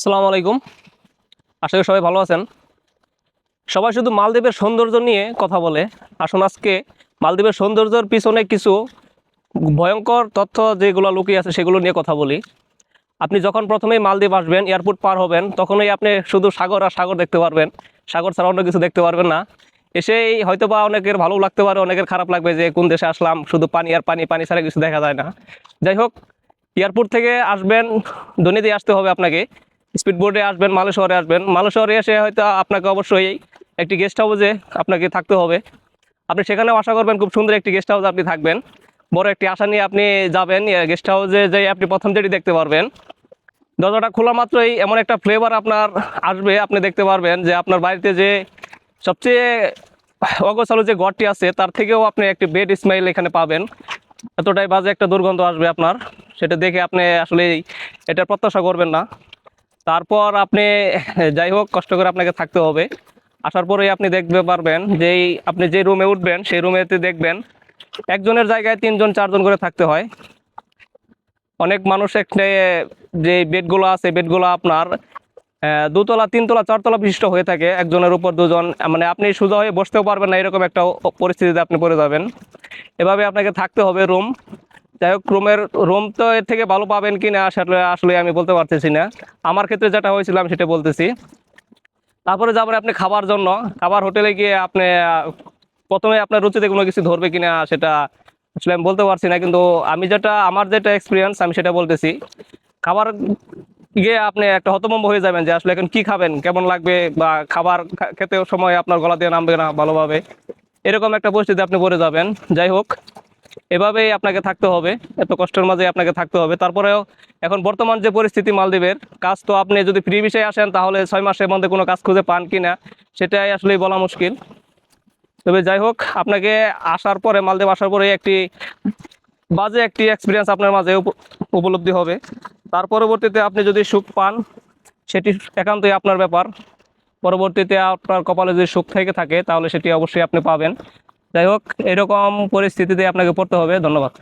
আসসালামু আলাইকুম। আশা করি সবাই ভালো আছেন। সবাই শুধু মালদ্বীপের সৌন্দর্য নিয়ে কথা বলে। আসুন আজকে মালদ্বীপের সৌন্দর্যের পিছনে কিছু ভয়ঙ্কর তথ্য যেগুলো লুকিয়ে আছে সেগুলো নিয়ে কথা বলি। আপনি যখন প্রথমেই মালদ্বীপ আসবেন, এয়ারপোর্ট পার হবেন, তখনই আপনি শুধু সাগর আর সাগর দেখতে পারবেন। সাগর ছাড়া অন্য কিছু দেখতে পারবেন না। এসেই হয়তো বা অনেকের ভালো লাগতে পারে, অনেকের খারাপ লাগবে যে কোন দেশে আসলাম, শুধু পানি আর পানি, পানি ছাড়া কিছু দেখা যায় না। যাই হোক, এয়ারপোর্ট থেকে আসবেন, দনিতে আসতে হবে আপনাকে। স্পিড বোটে আসবেন, মালয় শহরে আসবেন। মালয় শহরে এসে হয়তো আপনাকে অবশ্যই একটি গেস্ট হাউসে আপনাকে থাকতে হবে। আপনি সেখানেও আশা করবেন খুব সুন্দর একটি গেস্ট হাউসে আপনি থাকবেন। বড় একটি আশা নিয়ে আপনি যাবেন। গেস্ট হাউসে যেয়ে আপনি প্রথম যেটি দেখতে পারবেন, দরজাটা খোলা মাত্রই এমন একটা ফ্লেভার আপনার আসবে, আপনি দেখতে পারবেন যে আপনার বাড়িতে যে সবচেয়ে অগোছালো যে ঘরটি আছে তার থেকেও আপনি একটি বেড স্মেল এখানে পাবেন। এতটাই বাজে একটা দুর্গন্ধ আসবে আপনার, সেটা দেখে আপনি আসলে এটা প্রত্যাশা করবেন না। তারপর আপনি যাই হোক কষ্ট করে আপনাকে থাকতে হবে। আসার পরেই আপনি দেখতে পারবেন যে আপনি যে রুমে উঠবেন সেই রুমেতে দেখবেন একজনের জায়গায় 3জন 4জন করে থাকতে হয়। অনেক মানুষ একটা যে বেডগুলো আছে বেডগুলো আপনার দুতলা, তিনতলা, চারতলা বিশিষ্ট হয়ে থাকে। একজনের উপর দুজন, মানে আপনি সোজা হয়ে বসতেও পারবেন না, এরকম একটা পরিস্থিতিতে আপনি পড়ে যাবেন। এভাবে আপনাকে থাকতে হবে রুম। যাই হোক, রুম তো এর থেকে ভালো পাবেন কি না আসলে আসলে আমি বলতে পারতেছি না। আমার ক্ষেত্রে যেটা হয়েছিল আমি সেটা বলতেছি। তারপরে যাবেন আপনি খাবার জন্য। খাবার হোটেলে গিয়ে আপনি প্রথমে আপনার রুচিতে কোনো কিছু ধরবে কিনা সেটা আসলে আমি বলতে পারছি না, কিন্তু আমার যেটা এক্সপিরিয়েন্স আমি সেটা বলতেছি। খাবার গিয়ে আপনি একটা হতভম্ব হয়ে যাবেন যে আসলে এখন কি খাবেন, কেমন লাগবে, বা খাবার খেতে সময় আপনার গলা দিয়ে নামবে না ভালোভাবে, এরকম একটা পরিস্থিতি আপনি পড়ে যাবেন। যাই হোক, এভাবেই আপনাকে থাকতে হবে, এত কষ্টের মাঝে আপনাকে থাকতে হবে। তারপরেও এখন বর্তমান যে পরিস্থিতি মালদ্বীপের, কাজ তো আপনি যদি ফ্রি ভিসায় আসেন তাহলে 6 মাসের মধ্যে কোনো কাজ খুঁজে পান কি না সেটাই আসলেই বলা মুশকিল। তবে যাই হোক, আপনাকে আসার পরে, মালদ্বীপ আসার পরে একটি বাজে একটি এক্সপিরিয়েন্স আপনার মাঝে উপলব্ধি হবে। তার পরবর্তীতে আপনি যদি সুখ পান সেটি একান্তই আপনার ব্যাপার। পরবর্তীতে আপনার কপালে যদি সুখ থেকে থাকে তাহলে সেটি অবশ্যই আপনি পাবেন। যাই হোক, এরকম পরিস্থিতিতে আপনাকে পড়তে হবে। ধন্যবাদ।